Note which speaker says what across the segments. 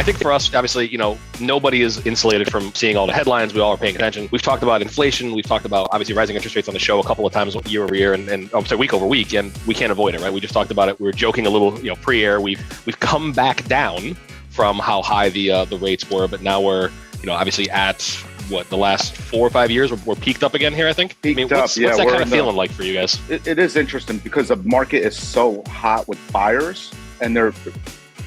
Speaker 1: think for us, obviously, nobody is insulated from seeing all the headlines. We all are paying attention. We've talked about inflation. We've talked about obviously rising interest rates on the show a couple of times year over year and week over week, and we can't avoid it, right? We just talked about it. We were joking a little, pre-air. We've come back down from how high the rates were, but now we're, obviously at the last 4 or 5 years we're peaked up again here, I think. What's that kind of feeling like for you guys?
Speaker 2: It is interesting because the market is so hot with buyers and they're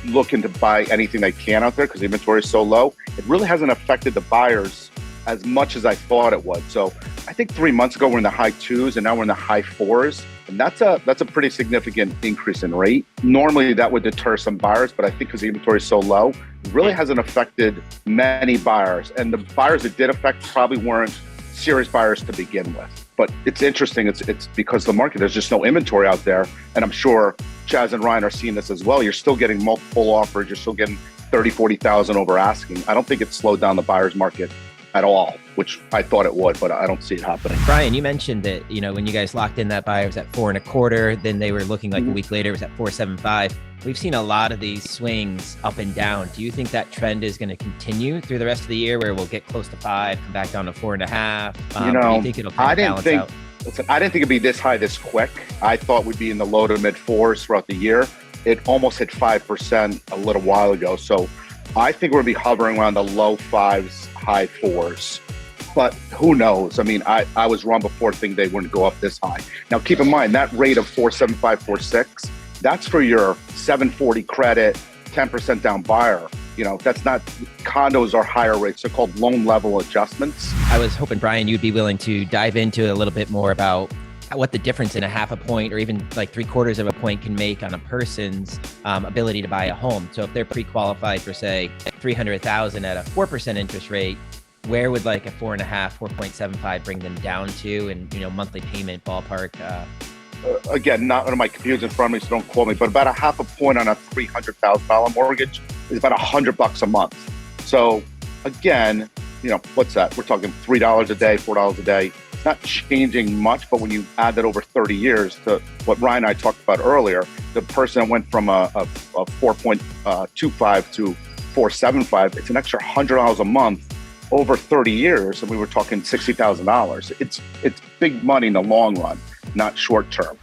Speaker 2: looking to buy anything they can out there because the inventory is so low. It really hasn't affected the buyers as much as I thought it would. So I think 3 months ago we're in the high 2s and now we're in the high 4s. And that's a pretty significant increase in rate. Normally that would deter some buyers, but I think because the inventory is so low, it really hasn't affected many buyers. And the buyers it did affect probably weren't serious buyers to begin with. But it's interesting. It's because the market, there's just no inventory out there. And I'm sure Chaz and Ryan are seeing this as well. You're still getting multiple offers. You're still getting 30, 40,000 over asking. I don't think it's slowed down the buyer's market at all, which I thought it would, but I don't see it happening.
Speaker 3: Brian, you mentioned that, when you guys locked in that buyer, it was at 4.25, then they were looking like a week later, it was at 4.75. We've seen a lot of these swings up and down. Do you think that trend is going to continue through the rest of the year where we'll get close to 5, come back down to 4.5? Do you think it'll kind of balance out?
Speaker 2: Listen, I didn't think it'd be this high this quick. I thought we'd be in the low to mid 4s throughout the year. It almost hit 5% a little while ago. So I think we're going to be hovering around the low 5s, high 4s. But who knows? I mean, I was wrong before thinking they wouldn't go up this high. Now, keep in mind, that rate of 4.75, 4.6, that's for your 740 credit, 10% down buyer. That's not, condos are higher rates. They're called loan level adjustments.
Speaker 3: I was hoping, Brian, you'd be willing to dive into a little bit more about what the difference in a half a point or even like 3/4 of a point can make on a person's ability to buy a home. So if they're pre-qualified for, say, $300,000 at a 4% interest rate, where would like a 4.5, 4.75 bring them down to, and monthly payment ballpark?
Speaker 2: Again, not one of my computers in front of me, so don't quote me, but about a half a point on a $300,000 mortgage is about $100 a month. So again, what's that? We're talking $3 a day, $4 a day. It's not changing much, but when you add that over 30 years to what Ryan and I talked about earlier, the person that went from a 4.25 to 4.75, it's an extra $100 a month over 30 years. And we were talking $60,000. It's big money in the long run, not short term.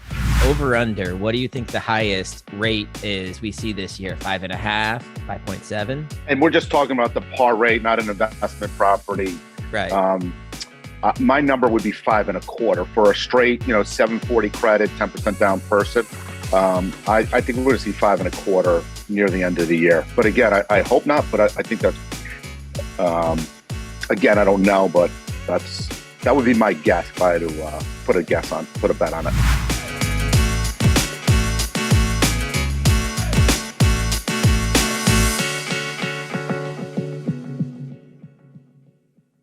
Speaker 3: Over under, what do you think the highest rate is we see this year? 5.5, 5.7?
Speaker 2: And we're just talking about the par rate, not an investment property.
Speaker 3: Right.
Speaker 2: My number would be 5.25 for a straight, 740 credit, 10% down person. I think we're going to see 5.25 near the end of the year. But again, I hope not. But I think that's again, I don't know, but that would be my guess if I had to put a bet on it.